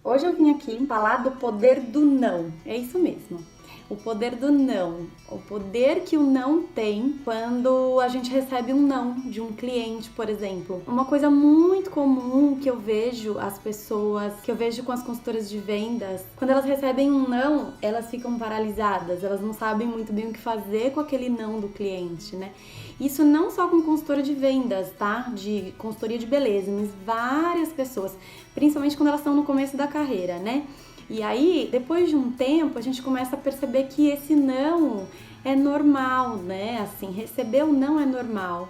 Hoje eu vim aqui falar do poder do não. É isso mesmo. O poder do não, o poder que o não tem quando a gente recebe um não de um cliente, por exemplo. Uma coisa muito comum que eu vejo as pessoas, que eu vejo com as consultoras de vendas, quando elas recebem um não, elas ficam paralisadas, elas não sabem muito bem o que fazer com aquele não do cliente, né? Isso não só com consultora de vendas, tá? De consultoria de beleza, mas várias pessoas, principalmente quando elas estão no começo da carreira, né? E aí, depois de um tempo, a gente começa a perceber que esse não é normal, né? Assim, receber o não é normal.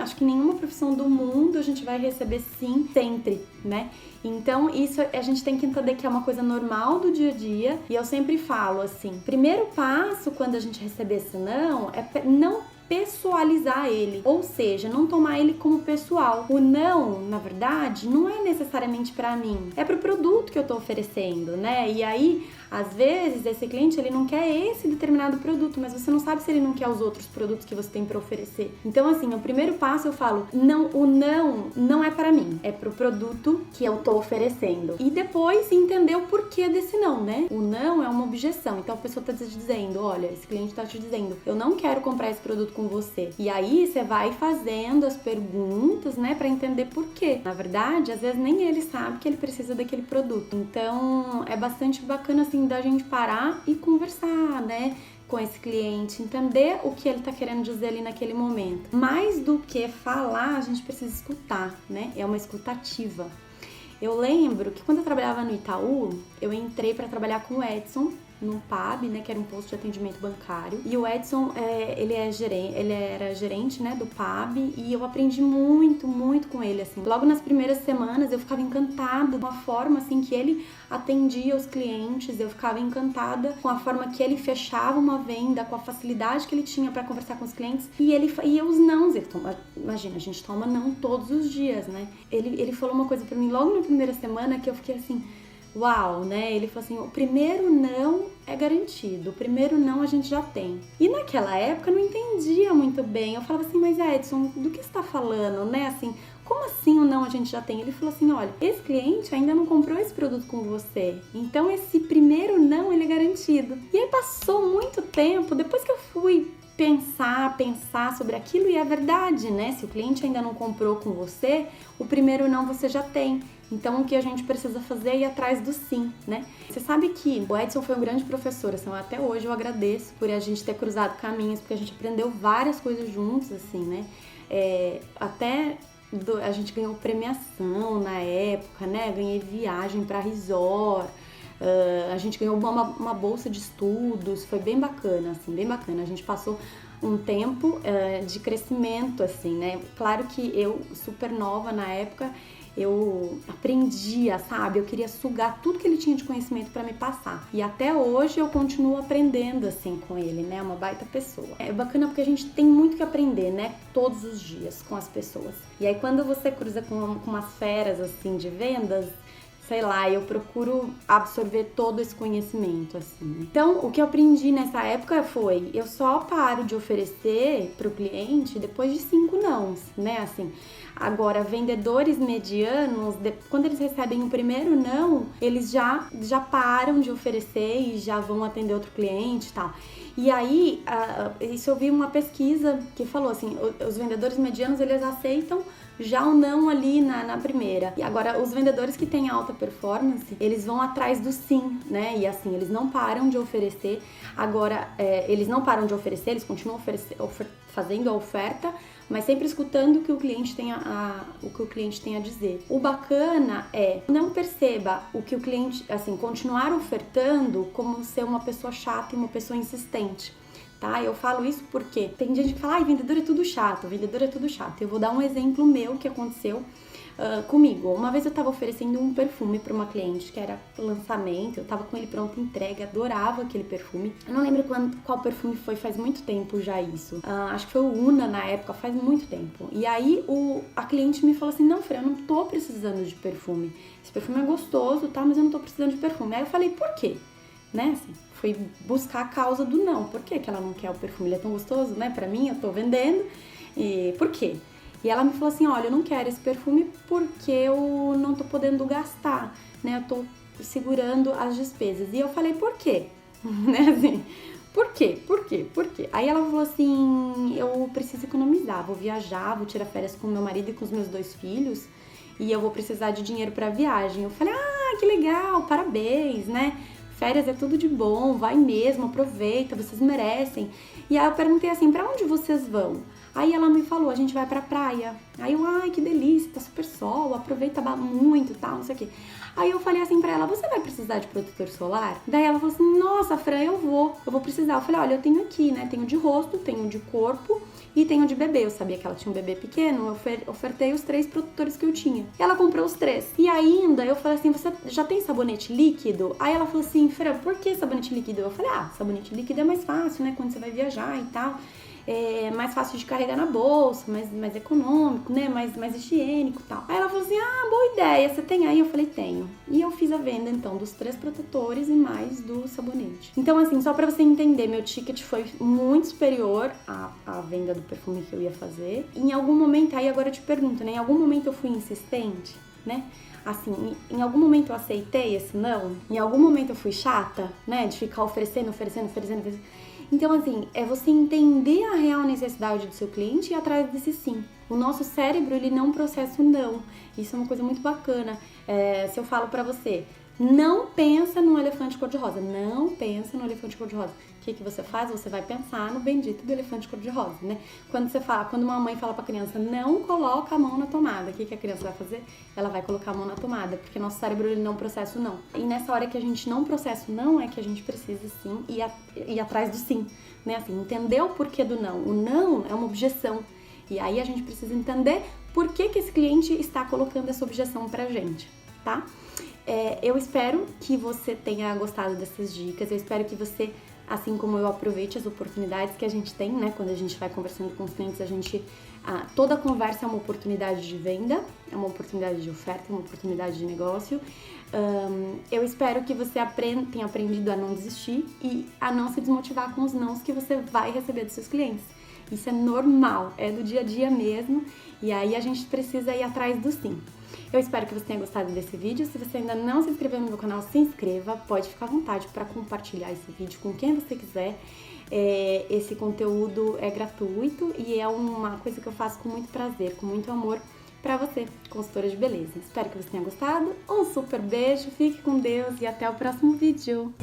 Acho que nenhuma profissão do mundo a gente vai receber sim sempre, né? Então, isso a gente tem que entender que é uma coisa normal do dia a dia. E eu sempre falo assim, primeiro passo quando a gente receber esse não é não pessoalizar ele, ou seja, não tomar ele como pessoal. O não, na verdade, não é necessariamente para mim, é pro produto que eu tô oferecendo, né? E aí, às vezes, esse cliente ele não quer esse determinado produto, mas você não sabe se ele não quer os outros produtos que você tem para oferecer. Então, assim, o primeiro passo eu falo, não, o não é para mim, é pro produto que eu tô oferecendo. E depois entender o porquê desse não, né? O não é uma objeção. Então a pessoa tá te dizendo, olha, esse cliente tá te dizendo, eu não quero comprar esse produto com você. E aí você vai fazendo as perguntas, né, para entender por quê. Na verdade, às vezes nem ele sabe que ele precisa daquele produto. Então, é bastante bacana assim da gente parar e conversar, né, com esse cliente, entender o que ele tá querendo dizer ali naquele momento. Mais do que falar, a gente precisa escutar, né? É uma escutativa. Eu lembro que quando eu trabalhava no Itaú, eu entrei para trabalhar com o Edson num pub, né, que era um posto de atendimento bancário. E o Edson, ele era gerente, né, do pub, e eu aprendi muito com ele, assim. Logo nas primeiras semanas eu ficava encantada com a forma, assim, que ele atendia os clientes, eu ficava encantada com a forma que ele fechava uma venda, com a facilidade que ele tinha para conversar com os clientes. E os nãos, imagina, a gente toma não todos os dias, né? Ele falou uma coisa para mim logo na primeira semana que eu fiquei assim, uau, né? Ele falou assim, o primeiro não é garantido, o primeiro não a gente já tem. E naquela época eu não entendia muito bem. Eu falava assim, mas Edson, do que você tá falando, né? Assim, como assim o não a gente já tem? Ele falou assim, olha, esse cliente ainda não comprou esse produto com você, então esse primeiro não, ele é garantido. E aí passou muito tempo, depois que eu fui pensar sobre aquilo, e é verdade, né? Se o cliente ainda não comprou com você, o primeiro não você já tem. Então, o que a gente precisa fazer é ir atrás do sim, né? Você sabe que o Edson foi um grande professor, assim, até hoje eu agradeço por a gente ter cruzado caminhos, porque a gente aprendeu várias coisas juntos, assim, né? A gente ganhou premiação na época, né? Ganhei viagem para resort, a gente ganhou uma bolsa de estudos, foi bem bacana, assim, bem bacana. A gente passou um tempo de crescimento, assim, né? Claro que eu, super nova na época, eu aprendia, sabe? Eu queria sugar tudo que ele tinha de conhecimento para me passar. E até hoje eu continuo aprendendo, assim, com ele, né? Uma baita pessoa. É bacana porque a gente tem muito que aprender, né? Todos os dias com as pessoas. E aí quando você cruza com umas feras, assim, de vendas, sei lá, eu procuro absorver todo esse conhecimento, assim. Então, o que eu aprendi nessa época foi, eu só paro de oferecer pro cliente depois de 5 nãos, né, assim. Agora, vendedores medianos, quando eles recebem o primeiro não, eles já param de oferecer e já vão atender outro cliente e tal. E aí, isso eu vi uma pesquisa que falou assim, os vendedores medianos, eles aceitam já o não ali na primeira. E agora, os vendedores que têm alta performance, eles vão atrás do sim, né? E assim, eles não param de oferecer. Agora, eles não param de oferecer, eles continuam fazendo a oferta, mas sempre escutando o que o cliente tem a dizer. O bacana é, não perceba o que o cliente, assim, continuar ofertando como ser uma pessoa chata e uma pessoa insistente. Tá? Eu falo isso porque tem gente que fala, vendedor é tudo chato, vendedor é tudo chato. Eu vou dar um exemplo meu que aconteceu comigo. Uma vez eu tava oferecendo um perfume para uma cliente que era lançamento, eu tava com ele pronto entregue, adorava aquele perfume. Eu não lembro qual perfume foi, faz muito tempo já isso. Acho que foi o Una na época, faz muito tempo. E aí a cliente me falou assim, não, Fran, eu não tô precisando de perfume. Esse perfume é gostoso, tá? Mas eu não tô precisando de perfume. Aí eu falei, por quê? Né, assim, foi buscar a causa do não. Por que ela não quer o perfume? Ele é tão gostoso, né? Pra mim, eu tô vendendo. E por quê? E ela me falou assim, olha, eu não quero esse perfume porque eu não tô podendo gastar, né? Eu tô segurando as despesas. E eu falei, por quê? Né, assim, por quê? Por quê? Por quê? Aí ela falou assim, eu preciso economizar, vou viajar, vou tirar férias com meu marido e com os meus 2 filhos e eu vou precisar de dinheiro pra viagem. Eu falei, que legal, parabéns, né? Férias é tudo de bom, vai mesmo, aproveita, vocês merecem. E aí eu perguntei assim, pra onde vocês vão? Aí ela me falou, a gente vai pra praia. Aí eu, ai, que delícia, tá super sol, aproveita muito e tal, não sei o quê. Aí eu falei assim pra ela, você vai precisar de protetor solar? Daí ela falou assim, nossa, Fran, eu vou precisar. Eu falei, olha, eu tenho aqui, né, tenho de rosto, tenho de corpo e tenho de bebê. Eu sabia que ela tinha um bebê pequeno, eu ofertei os 3 protetores que eu tinha. E ela comprou os 3. E ainda eu falei assim, você já tem sabonete líquido? Aí ela falou assim, Fran, por que sabonete líquido? Eu falei, sabonete líquido é mais fácil, né, quando você vai viajar e tal. É mais fácil de carregar na bolsa, mais econômico, né? Mais higiênico e tal. Aí ela falou assim, boa ideia, você tem aí? Eu falei, tenho. E eu fiz a venda, então, dos 3 protetores e mais do sabonete. Então, assim, só pra você entender, meu ticket foi muito superior à venda do perfume que eu ia fazer. E em algum momento, aí agora eu te pergunto, né? Em algum momento eu fui insistente, né? Assim, em algum momento eu aceitei esse não? Em algum momento eu fui chata, né? De ficar oferecendo. Então, assim, é você entender a real necessidade do seu cliente e ir atrás desse sim. O nosso cérebro, ele não processa o não. Isso é uma coisa muito bacana. Se eu falo pra você, não pensa no elefante cor-de-rosa. Não pensa no elefante cor-de-rosa. O que você faz? Você vai pensar no bendito do elefante cor-de-rosa, né? Quando uma mãe fala pra criança, não coloca a mão na tomada, o que a criança vai fazer? Ela vai colocar a mão na tomada, porque nosso cérebro, ele não processa o não. E nessa hora que a gente não processa o não, é que a gente precisa, sim, ir atrás do sim, né? Assim, entender o porquê do não. O não é uma objeção. E aí a gente precisa entender por que esse cliente está colocando essa objeção pra gente, tá? Eu espero que você tenha gostado dessas dicas, eu espero que você, assim como eu, aproveite as oportunidades que a gente tem, né? Quando a gente vai conversando com os clientes, toda conversa é uma oportunidade de venda, é uma oportunidade de oferta, é uma oportunidade de negócio. Eu espero que você tenha aprendido a não desistir e a não se desmotivar com os nãos que você vai receber dos seus clientes. Isso é normal, é do dia a dia mesmo, e aí a gente precisa ir atrás do sim. Eu espero que você tenha gostado desse vídeo. Se você ainda não se inscreveu no meu canal, se inscreva. Pode ficar à vontade para compartilhar esse vídeo com quem você quiser. Esse conteúdo é gratuito e é uma coisa que eu faço com muito prazer, com muito amor para você, consultora de beleza. Espero que você tenha gostado. Um super beijo, fique com Deus e até o próximo vídeo.